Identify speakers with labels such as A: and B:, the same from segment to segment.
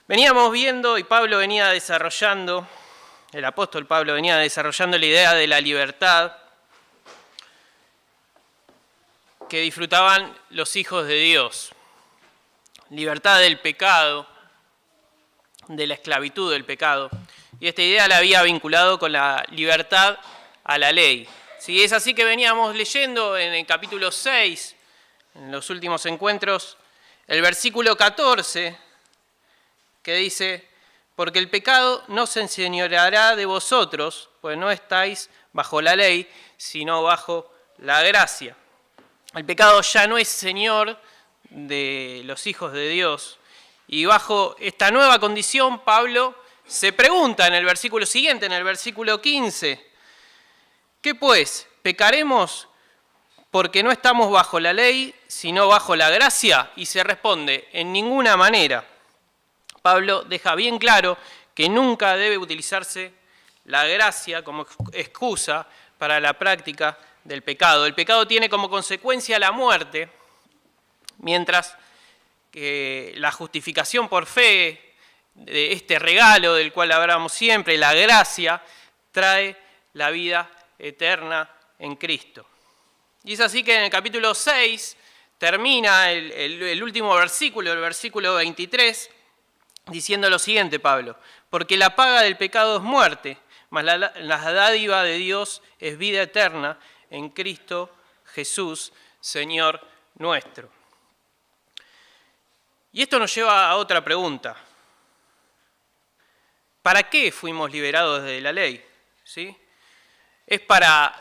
A: Veníamos viendo y Pablo venía desarrollando, el apóstol Pablo venía desarrollando la idea de la libertad que disfrutaban los hijos de Dios. Libertad del pecado, de la esclavitud del pecado. Y esta idea la había vinculado con la libertad a la ley. Sí, es así que veníamos leyendo en el capítulo 6, en los últimos encuentros, el versículo 14, que dice: porque el pecado no se enseñoreará de vosotros, pues no estáis bajo la ley, sino bajo la gracia. El pecado ya no es señor de los hijos de Dios. Y bajo esta nueva condición, Pablo se pregunta en el versículo siguiente, en el versículo 15, ¿qué pues? ¿Pecaremos porque no estamos bajo la ley, sino bajo la gracia? Y se responde, en ninguna manera. Pablo deja bien claro que nunca debe utilizarse la gracia como excusa para la práctica del pecado. El pecado tiene como consecuencia la muerte, mientras que la justificación por fe, de este regalo del cual hablamos siempre, la gracia, trae la vida eterna en Cristo. Y es así que en el capítulo 6 termina el último versículo, el versículo 23, diciendo lo siguiente Pablo: porque la paga del pecado es muerte, mas la dádiva de Dios es vida eterna en Cristo Jesús, Señor nuestro. Y esto nos lleva a otra pregunta. ¿Para qué fuimos liberados de la ley? ¿Sí? ¿Es para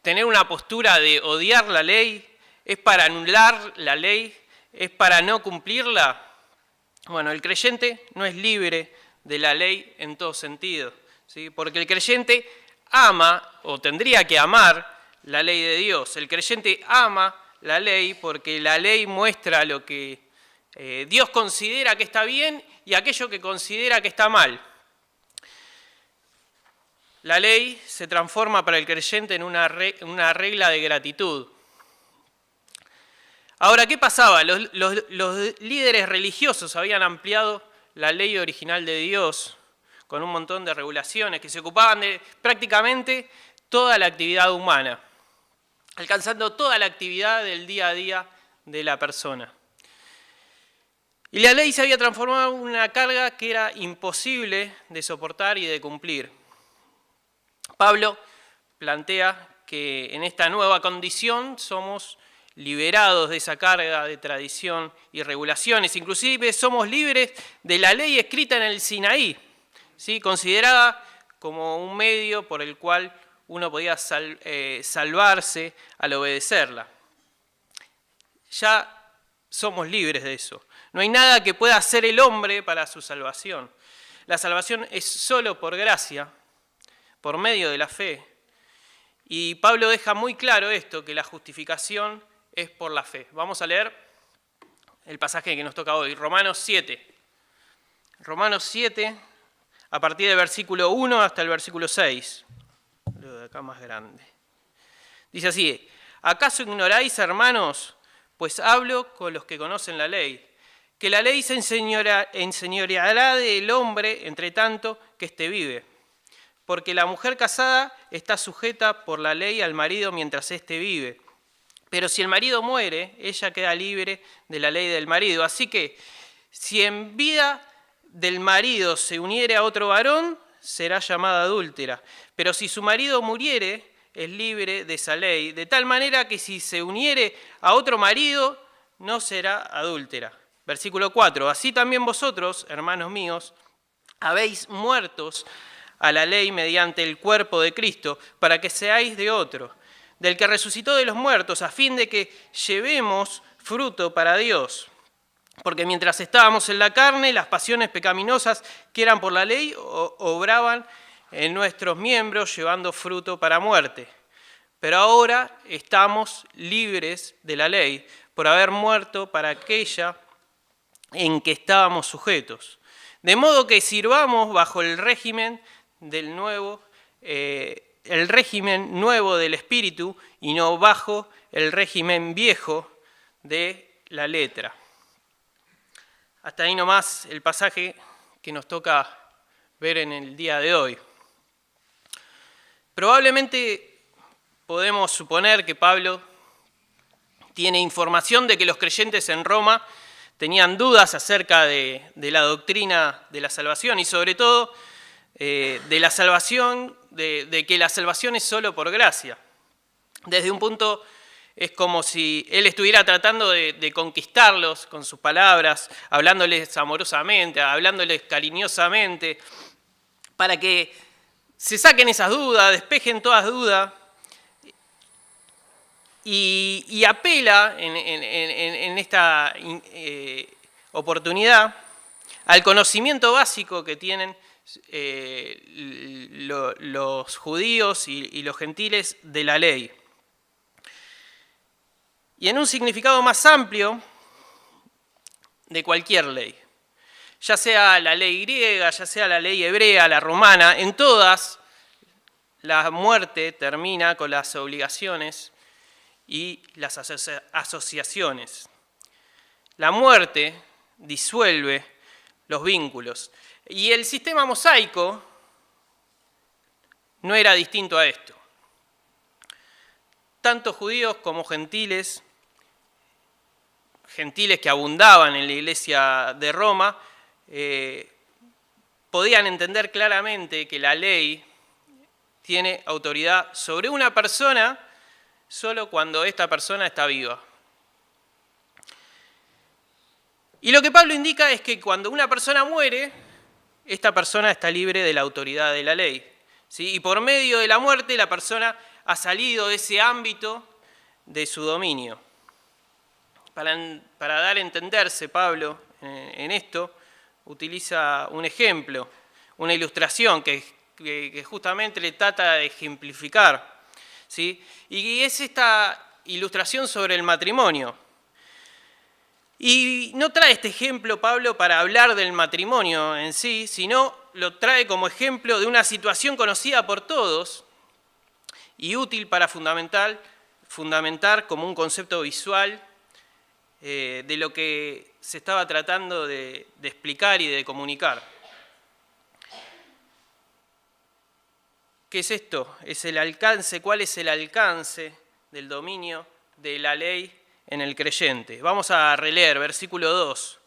A: tener una postura de odiar la ley? ¿Es para anular la ley? ¿Es para no cumplirla? Bueno, el creyente no es libre de la ley en todo sentido, ¿sí? Porque el creyente ama, o tendría que amar, la ley de Dios. El creyente ama la ley porque la ley muestra lo que Dios considera que está bien y aquello que considera que está mal. La ley se transforma para el creyente en una regla de gratitud. Ahora, ¿qué pasaba? Los líderes religiosos habían ampliado la ley original de Dios con un montón de regulaciones que se ocupaban de prácticamente toda la actividad humana, alcanzando toda la actividad del día a día de la persona. Y la ley se había transformado en una carga que era imposible de soportar y de cumplir. Pablo plantea que en esta nueva condición somos liberados de esa carga de tradición y regulaciones. Inclusive somos libres de la ley escrita en el Sinaí, ¿sí? Considerada como un medio por el cual uno podía salvarse al obedecerla. Ya somos libres de eso. No hay nada que pueda hacer el hombre para su salvación. La salvación es solo por gracia, por medio de la fe. Y Pablo deja muy claro esto, que la justificación es por la fe. Vamos a leer el pasaje que nos toca hoy, Romanos 7. Romanos 7, a partir del versículo 1 hasta el versículo 6. Lo de acá más grande. Dice así: ¿acaso ignoráis, hermanos? Pues hablo con los que conocen la ley, que la ley se enseñoreará del hombre entre tanto que éste vive. Porque la mujer casada está sujeta por la ley al marido mientras éste vive. Pero si el marido muere, ella queda libre de la ley del marido. Así que, si en vida del marido se uniere a otro varón, será llamada adúltera. Pero si su marido muriere, es libre de esa ley. De tal manera que si se uniere a otro marido, no será adúltera. Versículo 4. Así también vosotros, hermanos míos, habéis muertos a la ley mediante el cuerpo de Cristo, para que seáis de otro, del que resucitó de los muertos, a fin de que llevemos fruto para Dios. Porque mientras estábamos en la carne, las pasiones pecaminosas que eran por la ley obraban en nuestros miembros, llevando fruto para muerte. Pero ahora estamos libres de la ley, por haber muerto para aquella en que estábamos sujetos. De modo que sirvamos bajo el régimen del nuevo, el régimen nuevo del Espíritu y no bajo el régimen viejo de la letra. Hasta ahí nomás el pasaje que nos toca ver en el día de hoy. Probablemente podemos suponer que Pablo tiene información de que los creyentes en Roma tenían dudas acerca de la doctrina de la salvación y sobre todo de la salvación, de que la salvación es solo por gracia. Desde un punto es como si él estuviera tratando de conquistarlos con sus palabras, hablándoles amorosamente, hablándoles cariñosamente, para que se saquen esas dudas, despejen todas dudas, y apela en esta oportunidad al conocimiento básico que tienen los judíos y los gentiles de la ley. Y en un significado más amplio de cualquier ley, ya sea la ley griega, ya sea la ley hebrea, la romana, en todas la muerte termina con las obligaciones y las asociaciones. La muerte disuelve los vínculos. Y el sistema mosaico no era distinto a esto. Tanto judíos como gentiles que abundaban en la iglesia de Roma, podían entender claramente que la ley tiene autoridad sobre una persona solo cuando esta persona está viva. Y lo que Pablo indica es que cuando una persona muere, esta persona está libre de la autoridad de la ley, ¿sí? Y por medio de la muerte la persona ha salido de ese ámbito de su dominio. Para dar a entenderse, Pablo en esto utiliza un ejemplo, una ilustración que justamente le trata de ejemplificar, ¿sí? Y es esta ilustración sobre el matrimonio. Y no trae este ejemplo Pablo para hablar del matrimonio en sí, sino lo trae como ejemplo de una situación conocida por todos y útil para fundamentar como un concepto visual de lo que se estaba tratando de explicar y de comunicar. ¿Qué es esto? Es el alcance. ¿Cuál es el alcance del dominio de la ley en el creyente? Vamos a releer versículo 2.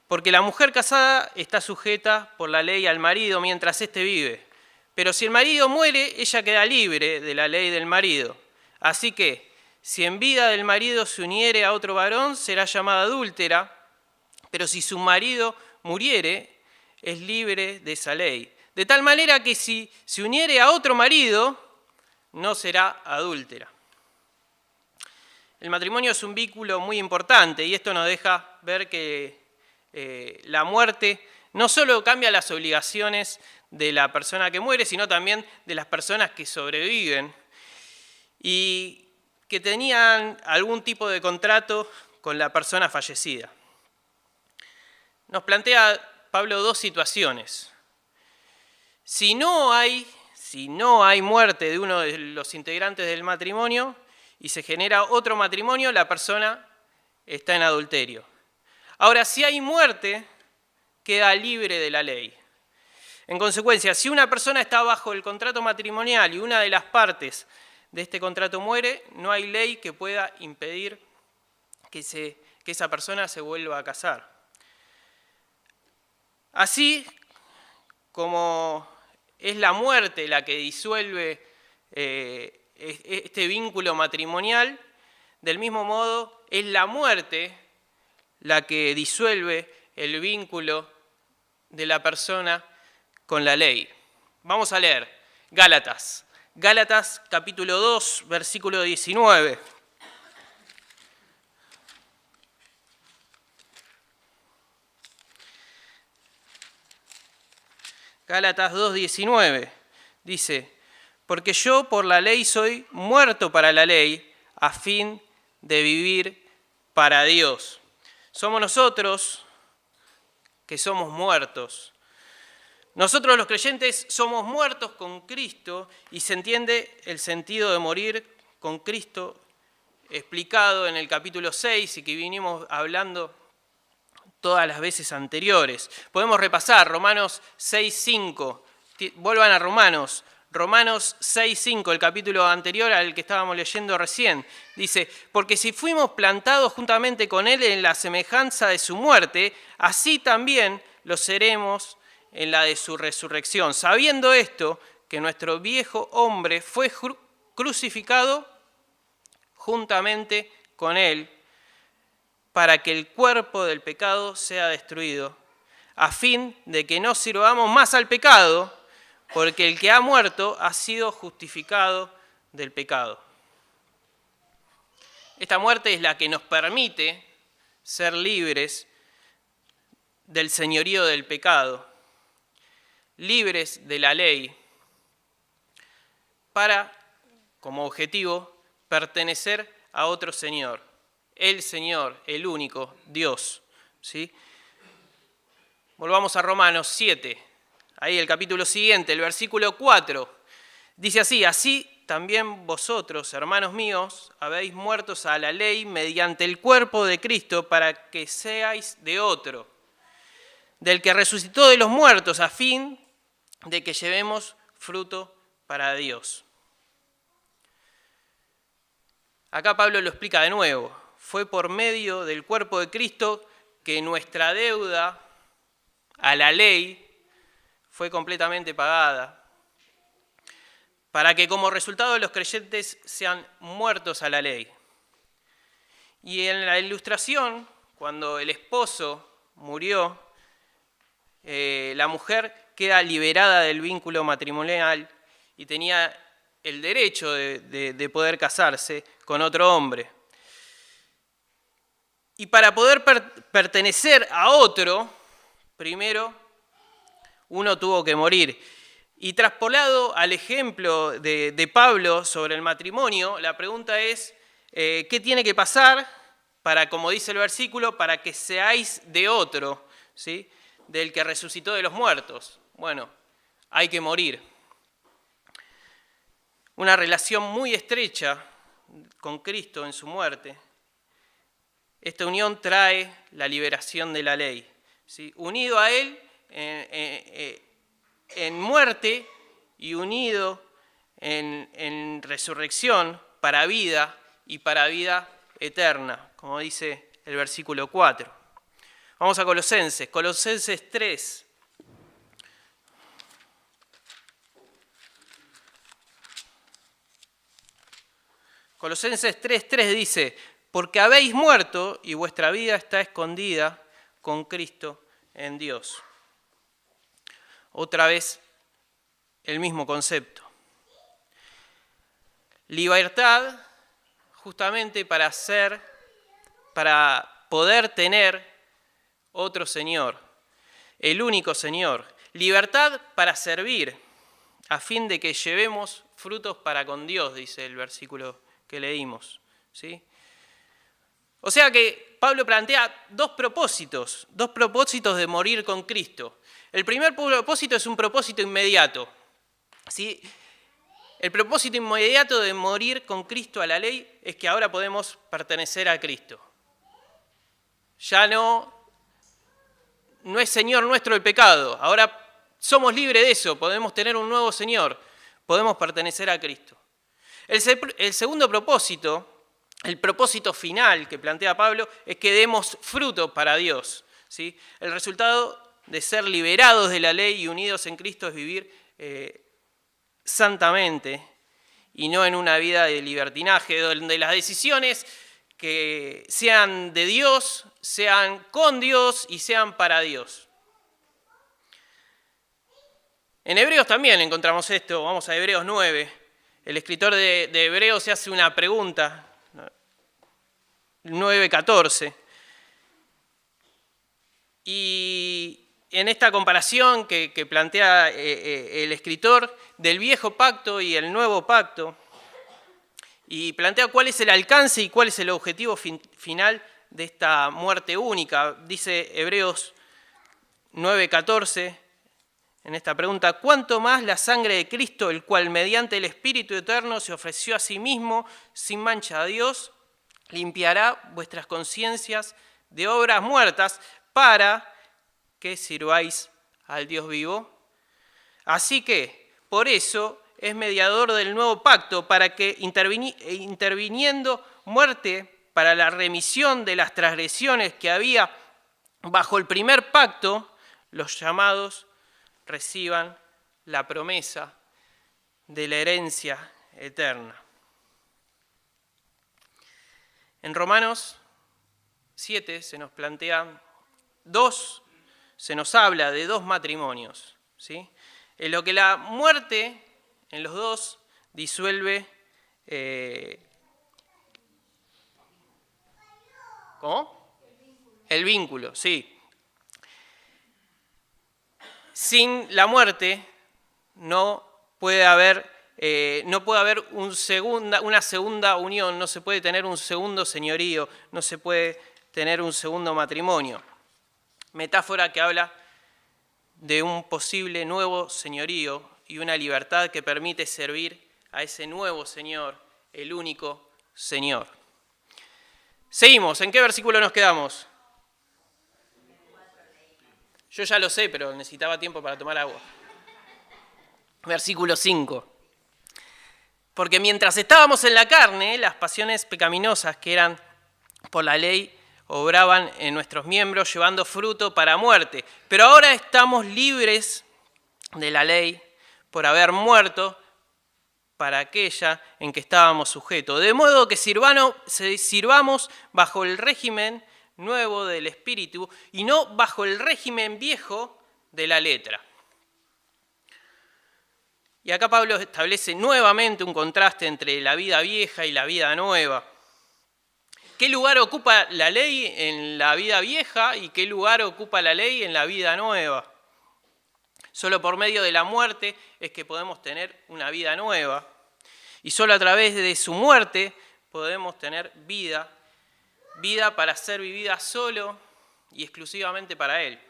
A: Porque la mujer casada está sujeta por la ley al marido mientras éste vive. Pero si el marido muere, ella queda libre de la ley del marido. Así que, si en vida del marido se uniere a otro varón, será llamada adúltera, pero si su marido muriere, es libre de esa ley. De tal manera que si se uniere a otro marido, no será adúltera. El matrimonio es un vínculo muy importante y esto nos deja ver que la muerte no solo cambia las obligaciones de la persona que muere, sino también de las personas que sobreviven y que tenían algún tipo de contrato con la persona fallecida. Nos plantea Pablo dos situaciones. Si no hay muerte de uno de los integrantes del matrimonio y se genera otro matrimonio, la persona está en adulterio. Ahora, si hay muerte, queda libre de la ley. En consecuencia, si una persona está bajo el contrato matrimonial y una de las partes de este contrato muere, no hay ley que pueda impedir que esa persona se vuelva a casar. Así como es la muerte la que disuelve este vínculo matrimonial, del mismo modo es la muerte la que disuelve el vínculo de la persona con la ley. Vamos a leer Gálatas capítulo 2, versículo 19. Gálatas 2:19 dice: porque yo por la ley soy muerto para la ley, a fin de vivir para Dios. Somos nosotros que somos muertos. Nosotros los creyentes somos muertos con Cristo y se entiende el sentido de morir con Cristo explicado en el capítulo 6 y que vinimos hablando todas las veces anteriores. Podemos repasar Romanos 6:5. Vuelvan a Romanos 6:5, el capítulo anterior al que estábamos leyendo recién. Dice, porque si fuimos plantados juntamente con Él en la semejanza de su muerte, así también lo seremos en la de su resurrección. Sabiendo esto, que nuestro viejo hombre fue crucificado juntamente con Él, para que el cuerpo del pecado sea destruido, a fin de que no sirvamos más al pecado, porque el que ha muerto ha sido justificado del pecado. Esta muerte es la que nos permite ser libres del señorío del pecado, libres de la ley, para, como objetivo, pertenecer a otro Señor, el Señor, el único Dios. ¿Sí? Volvamos a Romanos 7. Ahí el capítulo siguiente, el versículo 4, dice así, así también vosotros, hermanos míos, habéis muertos a la ley mediante el cuerpo de Cristo para que seáis de otro, del que resucitó de los muertos, a fin de que llevemos fruto para Dios. Acá Pablo lo explica de nuevo, fue por medio del cuerpo de Cristo que nuestra deuda a la ley fue completamente pagada, para que como resultado los creyentes sean muertos a la ley. Y en la ilustración, cuando el esposo murió, la mujer queda liberada del vínculo matrimonial y tenía el derecho de poder casarse con otro hombre. Y para poder pertenecer a otro, primero uno tuvo que morir. Y traspolado al ejemplo de Pablo sobre el matrimonio, la pregunta es, ¿qué tiene que pasar para, como dice el versículo, para que seáis de otro, ¿sí? Del que resucitó de los muertos? Bueno, hay que morir. Una relación muy estrecha con Cristo en su muerte. Esta unión trae la liberación de la ley, ¿sí? Unido a Él en muerte y unido en resurrección para vida y para vida eterna, como dice el versículo 4. Vamos a Colosenses 3. Colosenses 3:3 dice, porque habéis muerto y vuestra vida está escondida con Cristo en Dios. Otra vez el mismo concepto. Libertad justamente para poder tener otro Señor, el único Señor. Libertad para servir, a fin de que llevemos frutos para con Dios, dice el versículo que leímos, ¿sí? O sea que Pablo plantea dos propósitos de morir con Cristo. El primer propósito es un propósito inmediato, ¿sí? El propósito inmediato de morir con Cristo a la ley es que ahora podemos pertenecer a Cristo. Ya no es Señor nuestro el pecado, ahora somos libres de eso, podemos tener un nuevo Señor, podemos pertenecer a Cristo. El segundo propósito, el propósito final que plantea Pablo, es que demos fruto para Dios, ¿sí? El resultado de ser liberados de la ley y unidos en Cristo es vivir santamente y no en una vida de libertinaje, donde las decisiones que sean de Dios, sean con Dios y sean para Dios. En Hebreos también encontramos esto, vamos a Hebreos 9. El escritor de Hebreos se hace una pregunta, 9:14. Y en esta comparación que plantea el escritor del viejo pacto y el nuevo pacto, y plantea cuál es el alcance y cuál es el objetivo final de esta muerte única. Dice Hebreos 9:14 en esta pregunta, ¿cuánto más la sangre de Cristo, el cual mediante el Espíritu Eterno se ofreció a sí mismo sin mancha a Dios, limpiará vuestras conciencias de obras muertas para que sirváis al Dios vivo. Así que, por eso, es mediador del nuevo pacto, para que interviniendo muerte para la remisión de las transgresiones que había bajo el primer pacto, los llamados reciban la promesa de la herencia eterna. En Romanos 7 se nos habla de dos matrimonios, ¿sí? En lo que la muerte en los dos disuelve. ¿Cómo? El vínculo, sí. Sin la muerte no puede haber una segunda unión, no se puede tener un segundo señorío, no se puede tener un segundo matrimonio. Metáfora que habla de un posible nuevo señorío y una libertad que permite servir a ese nuevo Señor, el único Señor. Seguimos, ¿en qué versículo nos quedamos? Yo ya lo sé, pero necesitaba tiempo para tomar agua. Versículo 5. Porque mientras estábamos en la carne, las pasiones pecaminosas que eran por la ley obraban en nuestros miembros llevando fruto para muerte. Pero ahora estamos libres de la ley por haber muerto para aquella en que estábamos sujetos. De modo que sirvamos bajo el régimen nuevo del Espíritu y no bajo el régimen viejo de la letra. Y acá Pablo establece nuevamente un contraste entre la vida vieja y la vida nueva. ¿Qué lugar ocupa la ley en la vida vieja y qué lugar ocupa la ley en la vida nueva? Solo por medio de la muerte es que podemos tener una vida nueva. Y solo a través de su muerte podemos tener vida para ser vivida solo y exclusivamente para Él.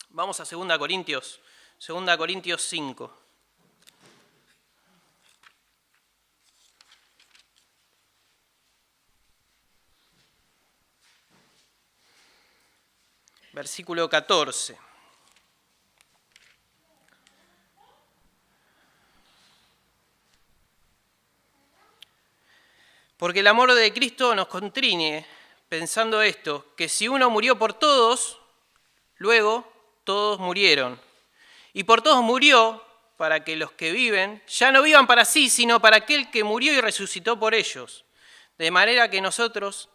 A: Vamos a 2 Corintios 5. Versículo 14. Porque el amor de Cristo nos constriñe, pensando esto, que si uno murió por todos, luego todos murieron. Y por todos murió, para que los que viven ya no vivan para sí, sino para aquel que murió y resucitó por ellos. De manera que nosotros,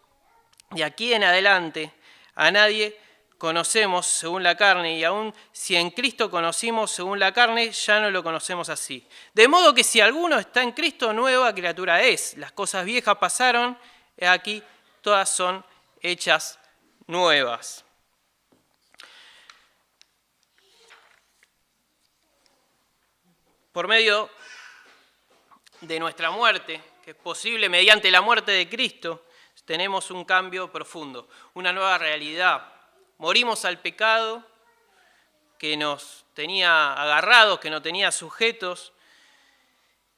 A: de aquí en adelante, a nadie conocemos según la carne, y aun si en Cristo conocimos según la carne, ya no lo conocemos así. De modo que si alguno está en Cristo, nueva criatura es. Las cosas viejas pasaron, y aquí todas son hechas nuevas. Por medio de nuestra muerte, que es posible mediante la muerte de Cristo, tenemos un cambio profundo, una nueva realidad. Morimos al pecado que nos tenía agarrados, que nos tenía sujetos,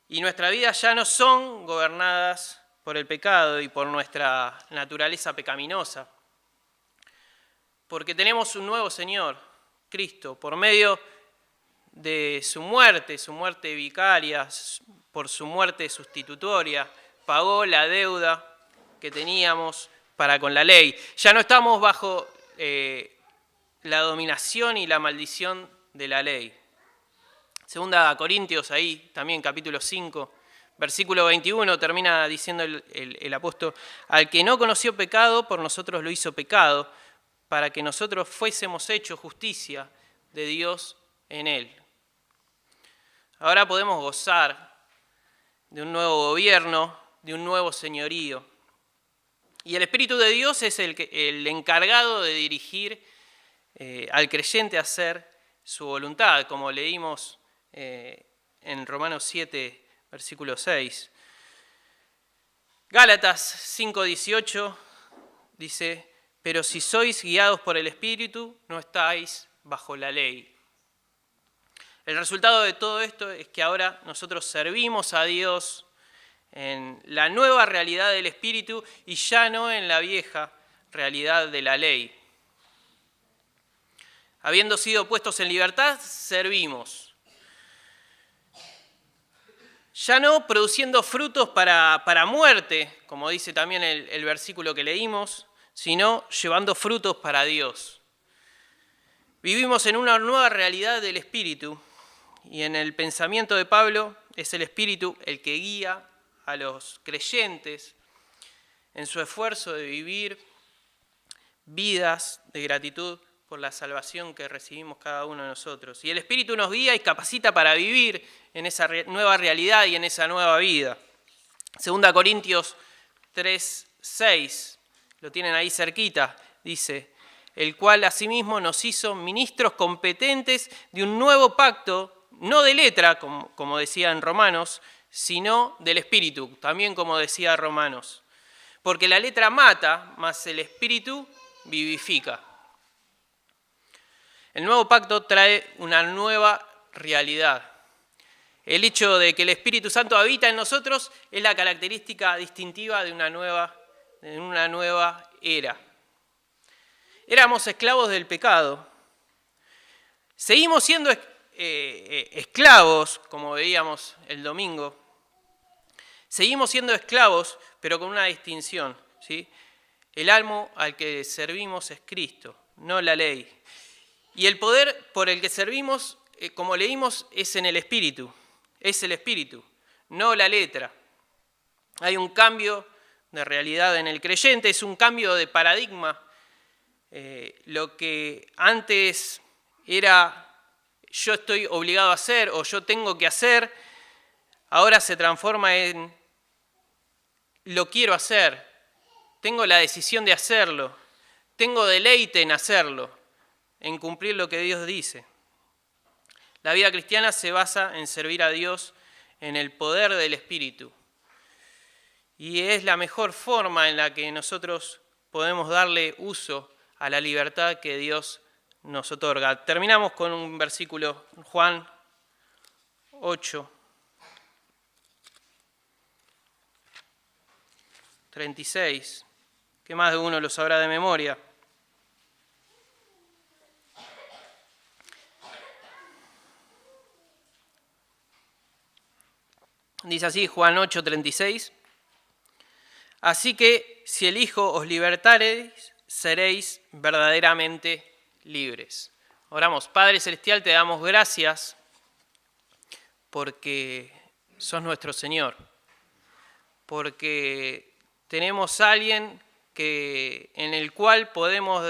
A: y nuestras vidas ya no son gobernadas por el pecado y por nuestra naturaleza pecaminosa, porque tenemos un nuevo Señor, Cristo, por medio de su muerte vicaria, por su muerte sustitutoria, pagó la deuda que teníamos para con la ley. Ya no estamos bajo la dominación y la maldición de la ley. 2 Corintios, ahí también capítulo 5, versículo 21, termina diciendo el apóstol: al que no conoció pecado, por nosotros lo hizo pecado, para que nosotros fuésemos hechos justicia de Dios en él. Ahora podemos gozar de un nuevo gobierno, de un nuevo señorío. Y el Espíritu de Dios es el encargado de dirigir al creyente a hacer su voluntad, como leímos en Romanos 7, versículo 6. Gálatas 5:18 dice: pero si sois guiados por el Espíritu, no estáis bajo la ley. El resultado de todo esto es que ahora nosotros servimos a Dios en la nueva realidad del Espíritu y ya no en la vieja realidad de la ley. Habiendo sido puestos en libertad, servimos. Ya no produciendo frutos para muerte, como dice también el versículo que leímos, sino llevando frutos para Dios. Vivimos en una nueva realidad del Espíritu, y en el pensamiento de Pablo es el Espíritu el que guía a los creyentes en su esfuerzo de vivir vidas de gratitud por la salvación que recibimos cada uno de nosotros. Y el Espíritu nos guía y capacita para vivir en esa nueva realidad y en esa nueva vida. 2 Corintios 3:6, lo tienen ahí cerquita, dice: el cual asimismo nos hizo ministros competentes de un nuevo pacto, no de letra, como decía en Romanos, sino del Espíritu, también como decía Romanos. Porque la letra mata, mas el Espíritu vivifica. El nuevo pacto trae una nueva realidad. El hecho de que el Espíritu Santo habita en nosotros es la característica distintiva de una nueva era. Éramos esclavos del pecado. Seguimos siendo esclavos, como veíamos el domingo. Seguimos siendo esclavos, pero con una distinción, ¿sí? El amo al que servimos es Cristo, no la ley. Y el poder por el que servimos, como leímos, es en el Espíritu. Es el Espíritu, no la letra. Hay un cambio de realidad en el creyente, es un cambio de paradigma. Lo que antes era yo estoy obligado a hacer o yo tengo que hacer, ahora se transforma en lo quiero hacer, tengo la decisión de hacerlo, tengo deleite en hacerlo, en cumplir lo que Dios dice. La vida cristiana se basa en servir a Dios en el poder del Espíritu. Y es la mejor forma en la que nosotros podemos darle uso a la libertad que Dios nos otorga. Terminamos con un versículo, Juan 8, 36, que más de uno lo sabrá de memoria. Dice así, Juan 8, 36. Así que si el Hijo os libertareis, seréis verdaderamente libres. Oramos. Padre Celestial, te damos gracias porque sos nuestro Señor, porque tenemos a alguien en el cual podemos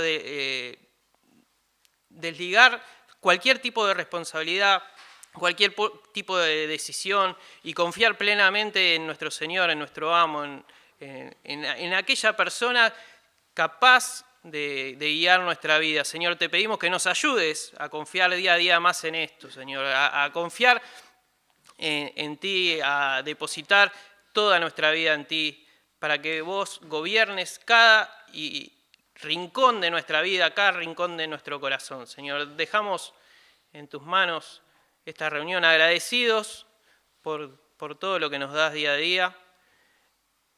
A: desligar cualquier tipo de responsabilidad, cualquier tipo de decisión y confiar plenamente en nuestro Señor, en nuestro amo, en aquella persona capaz de guiar nuestra vida. Señor, te pedimos que nos ayudes a confiar día a día más en esto, Señor, a confiar en ti, a depositar toda nuestra vida en ti, para que vos gobiernes cada rincón de nuestra vida, cada rincón de nuestro corazón. Señor, dejamos en tus manos esta reunión agradecidos por todo lo que nos das día a día.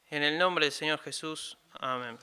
A: En el nombre del Señor Jesús. Amén.